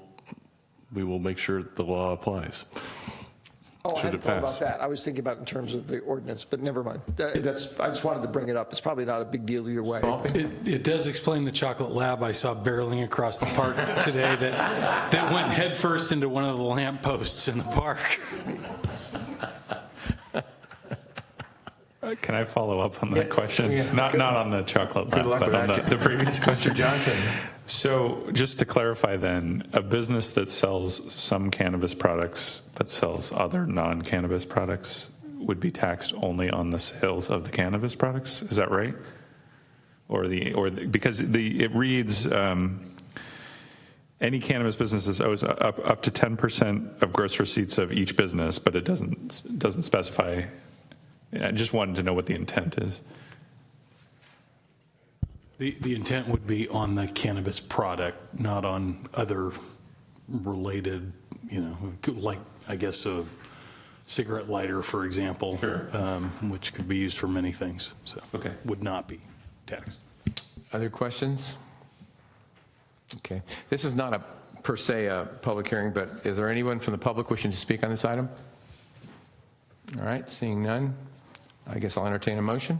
make sure the law applies. Oh, I hadn't thought about that. I was thinking about it in terms of the ordinance, but never mind. I just wanted to bring it up. It's probably not a big deal either way. It does explain the chocolate lab I saw barreling across the park today that went headfirst into one of the lamp posts in the park. Can I follow up on that question? Yeah. Not on the chocolate lab, but on the previous question. Mr. Johnson. So just to clarify then, a business that sells some cannabis products but sells other non-cannabis products would be taxed only on the sales of the cannabis products? Is that right? Because it reads, any cannabis business owes up to 10% of gross receipts of each business, but it doesn't specify. I just wanted to know what the intent is. The intent would be on the cannabis product, not on other related, like, I guess, a cigarette lighter, for example, which could be used for many things. So would not be taxed. Other questions? Okay. This is not per se a public hearing, but is there anyone from the public wishing to speak on this item? All right, seeing none, I guess I'll entertain a motion.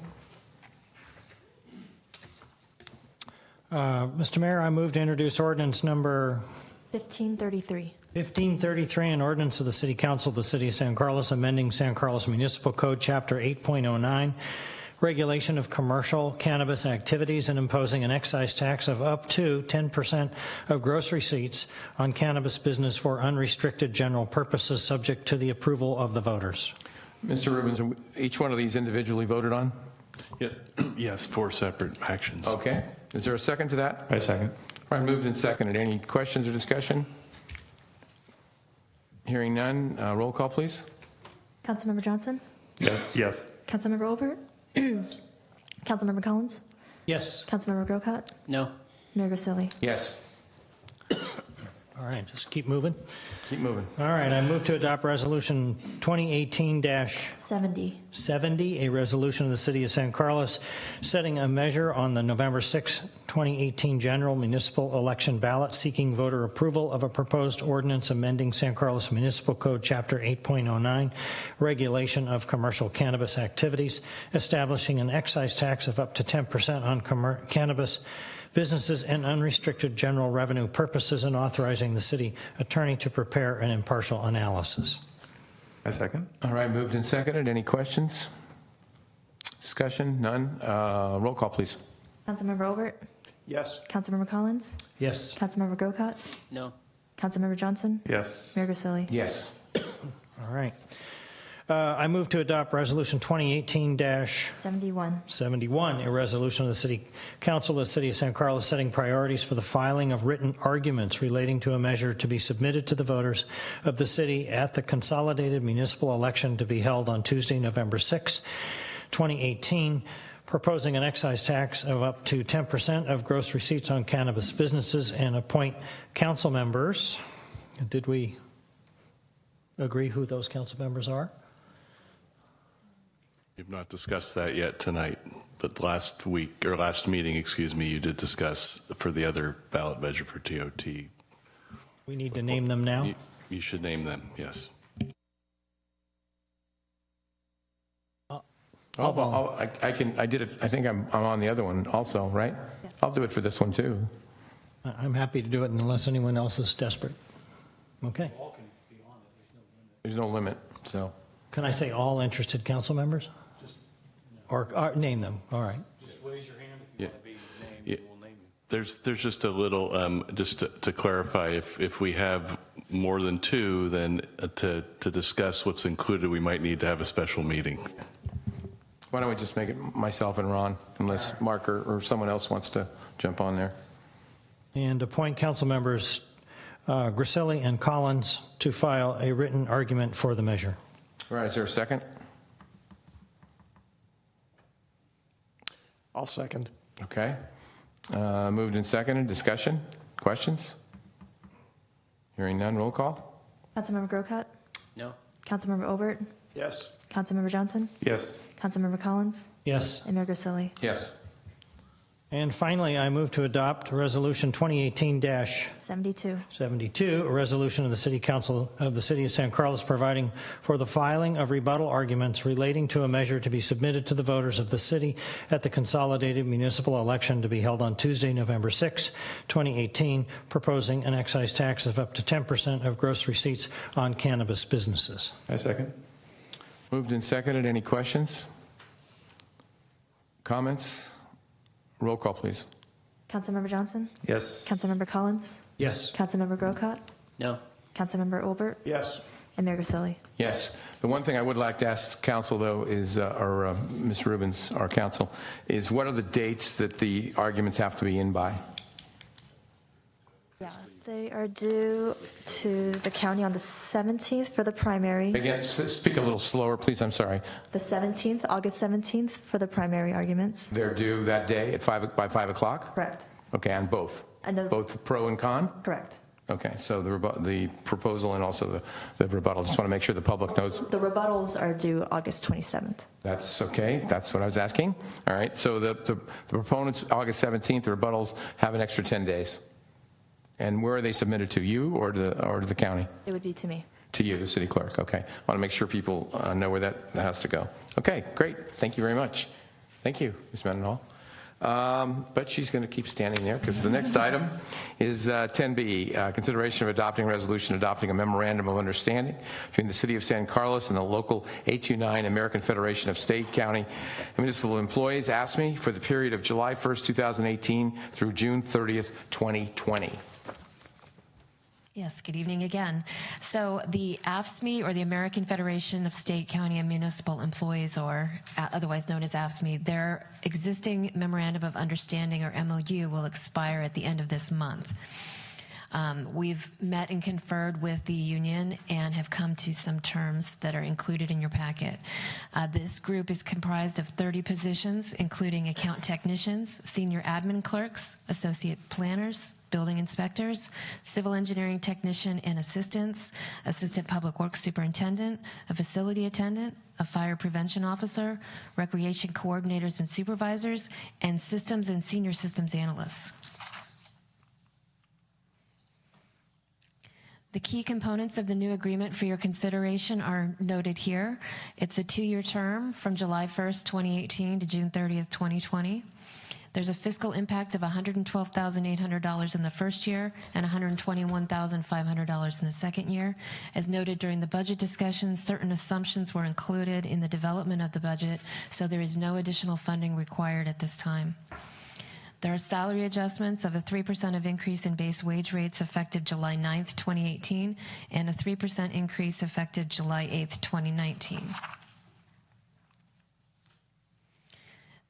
Mr. Mayor, I move to introduce ordinance number 1533. 1533, an ordinance of the City Council of the City of San Carlos amending San Carlos Municipal Code Chapter 8.09, regulation of commercial cannabis activities, and imposing an excise tax of up to 10% of gross receipts on cannabis business for unrestricted general purposes, subject to the approval of the voters. Mr. Rubens, are each one of these individually voted on? Yeah. Yes, 4 separate actions. Okay. Is there a second to that? I second. Right, moved and seconded. Any questions or discussion? Hearing none, roll call, please. Councilmember Johnson? Yes. Councilmember Olbert? Councilmember Collins? Yes. Councilmember Grocott? No. Mayor Grisilli? Yes. All right, just keep moving. Keep moving. All right, I move to adopt Resolution 2018-70, a resolution of the City of San Carlos setting a measure on the November 6, 2018 general municipal election ballot seeking voter approval of a proposed ordinance amending San Carlos Municipal Code Chapter 8.09, regulation of commercial cannabis activities, establishing an excise tax of up to 10% on cannabis businesses and unrestricted general revenue purposes, and authorizing the city attorney to prepare an impartial analysis. I second. All right, moved and seconded. Any questions? Discussion? None. Roll call, please. Councilmember Olbert? Yes. Councilmember Collins? Yes. Councilmember Grocott? No. Councilmember Johnson? Yes. Mayor Grisilli? Yes. All right. I move to adopt Resolution 2018-71, a resolution of the City Council of the City of San Carlos setting priorities for the filing of written arguments relating to a measure to be submitted to the voters of the city at the consolidated municipal election to be held on Tuesday, November 6, 2018, proposing an excise tax of up to 10% of gross receipts on cannabis businesses, and appoint council members. Did we agree who those council members are? We've not discussed that yet tonight, but last meeting, you did discuss for the other ballot measure for TOT. We need to name them now? You should name them, yes. I did it. I think I'm on the other one also, right? Yes. I'll do it for this one too. I'm happy to do it unless anyone else is desperate. Okay. There's no limit, so. Can I say all interested council members? Or name them, all right. Just raise your hand if you want to be named, and we'll name you. There's just a little, just to clarify, if we have more than two, then to discuss what's included, we might need to have a special meeting. Why don't we just make it myself and Ron, unless Mark or someone else wants to jump on there. And appoint council members Grisilli and Collins to file a written argument for the measure. All right, is there a second? I'll second. Okay. Moved and seconded. Discussion? Questions? Hearing none. Roll call. Councilmember Grocott? No. Councilmember Olbert? Yes. Councilmember Johnson? Yes. Councilmember Collins? Yes. And Mayor Grisilli? Yes. And finally, I move to adopt Resolution 2018-72, a resolution of the City Council of the City of San Carlos providing for the filing of rebuttal arguments relating to a measure to be submitted to the voters of the city at the consolidated municipal election to be held on Tuesday, November 6, 2018, proposing an excise tax of up to 10% of gross receipts on cannabis businesses. I second. Moved and seconded. Any questions? Comments? Roll call, please. Councilmember Johnson? Yes. Councilmember Collins? Yes. Councilmember Grocott? No. Councilmember Olbert? Yes. And Mayor Grisilli? Yes. The one thing I would like to ask council, though, is, or Ms. Rubens, our council, is what are the dates that the arguments have to be in by? Yeah, they are due to the county on the 17th for the primary. Again, speak a little slower, please. I'm sorry. The 17th, August 17th for the primary arguments. They're due that day at by 5 o'clock? Correct. Okay, and both? And both pro and con? Correct. Okay, so the proposal and also the rebuttal. Just want to make sure the public knows. The rebuttals are due August 27th. That's okay. That's what I was asking. All right, so the proponents, August 17th, the rebuttals have an extra 10 days. And where are they submitted to, you or to the county? It would be to me. To you, the city clerk. Okay. I want to make sure people know where that has to go. Okay, great. Thank you very much. Thank you, Ms. Mendenhall. But she's going to keep standing there because the next item is 10B, consideration of adopting a resolution adopting a memorandum of understanding between the City of San Carlos and the local 829 American Federation of State, County, and Municipal Employees, AFSCME, for the period of July 1st, 2018 through June 30th, 2020. Yes, good evening again. So the AFSCME, or the American Federation of State, County, and Municipal Employees, or otherwise known as AFSCME, their existing Memorandum of Understanding, or MOU, will expire at the end of this month. We've met and conferred with the union and have come to some terms that are included in your packet. This group is comprised of 30 positions, including account technicians, senior admin clerks, associate planners, building inspectors, civil engineering technician and assistants, assistant public works superintendent, a facility attendant, a fire prevention officer, recreation coordinators and supervisors, and systems and senior systems analysts. The key components of the new agreement for your consideration are noted here. It's a 2-year term from July 1st, 2018 to June 30th, 2020. There's a fiscal impact of $112,800 in the first year and $121,500 in the second year. As noted during the budget discussion, certain assumptions were included in the development of the budget, so there is no additional funding required at this time. There are salary adjustments of a 3% of increase in base wage rates effective July 9th, 2018, and a 3% increase effective July 8th, 2019.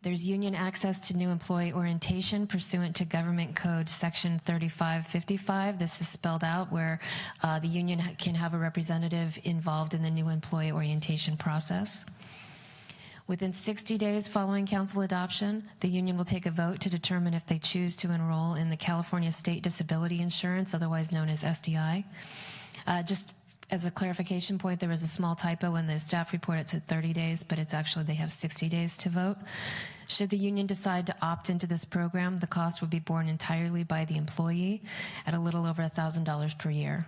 There's union access to new employee orientation pursuant to Government Code Section 3555. This is spelled out where the union can have a representative involved in the new employee orientation process. Within 60 days following council adoption, the union will take a vote to determine if they choose to enroll in the California State Disability Insurance, otherwise known as SDI. Just as a clarification point, there was a small typo in the staff report. It said 30 days, but it's actually they have 60 days to vote. Should the union decide to opt into this program, the cost would be borne entirely by the employee at a little over $1,000 per year.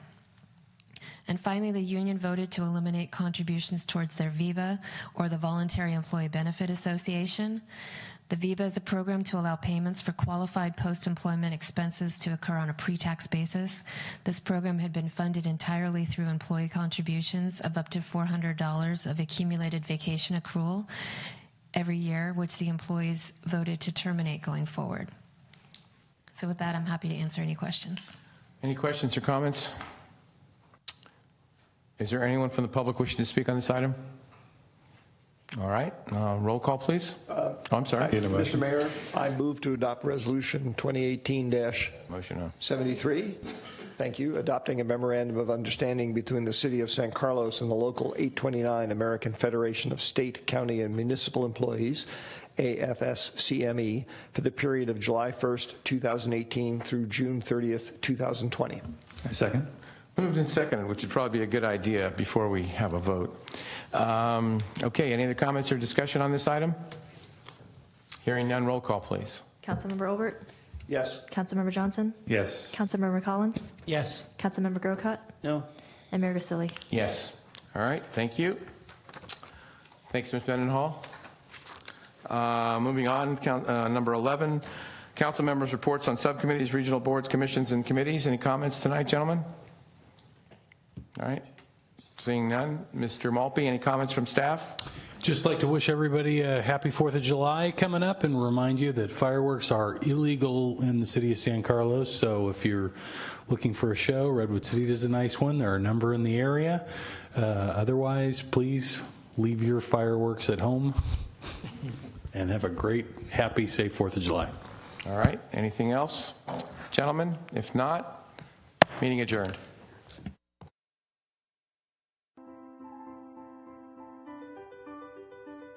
And finally, the union voted to eliminate contributions towards their VEBA, or the Voluntary Employee Benefit Association. The VEBA is a program to allow payments for qualified post-employment expenses to occur on a pre-tax basis. This program had been funded entirely through employee contributions of up to $400 of accumulated vacation accrual every year, which the employees voted to terminate going forward. So with that, I'm happy to answer any questions. Any questions or comments? Is there anyone from the public wishing to speak on this item? All right, roll call, please. I'm sorry. Mr. Mayor, I move to adopt Resolution 2018-73. Thank you. Adopting a memorandum of understanding between the City of San Carlos and the Local 829 American Federation of State, County, and Municipal Employees, AFS-CME, for the period of July 1st, 2018 through June 30th, 2020. A second. Moved and seconded, which would probably be a good idea before we have a vote. Okay, any other comments or discussion on this item? Hearing none, roll call, please. Councilmember Olbert? Yes. Councilmember Johnson? Yes. Councilmember Collins? Yes. Councilmember Grocott? No. And Mayor Vasily? Yes. All right, thank you. Thanks, Ms. Mendenhall. Moving on, number 11, council members' reports on subcommittees, regional boards, commissions, and committees. Any comments tonight, gentlemen? All right. Seeing none. Mr. Malpe, any comments from staff? Just like to wish everybody a happy 4th of July coming up and remind you that fireworks are illegal in the city of San Carlos. So if you're looking for a show, Redwood City does a nice one. There are a number in the area. Otherwise, please leave your fireworks at home and have a great, happy, safe 4th of July. All right. Anything else, gentlemen? If not, meeting adjourned.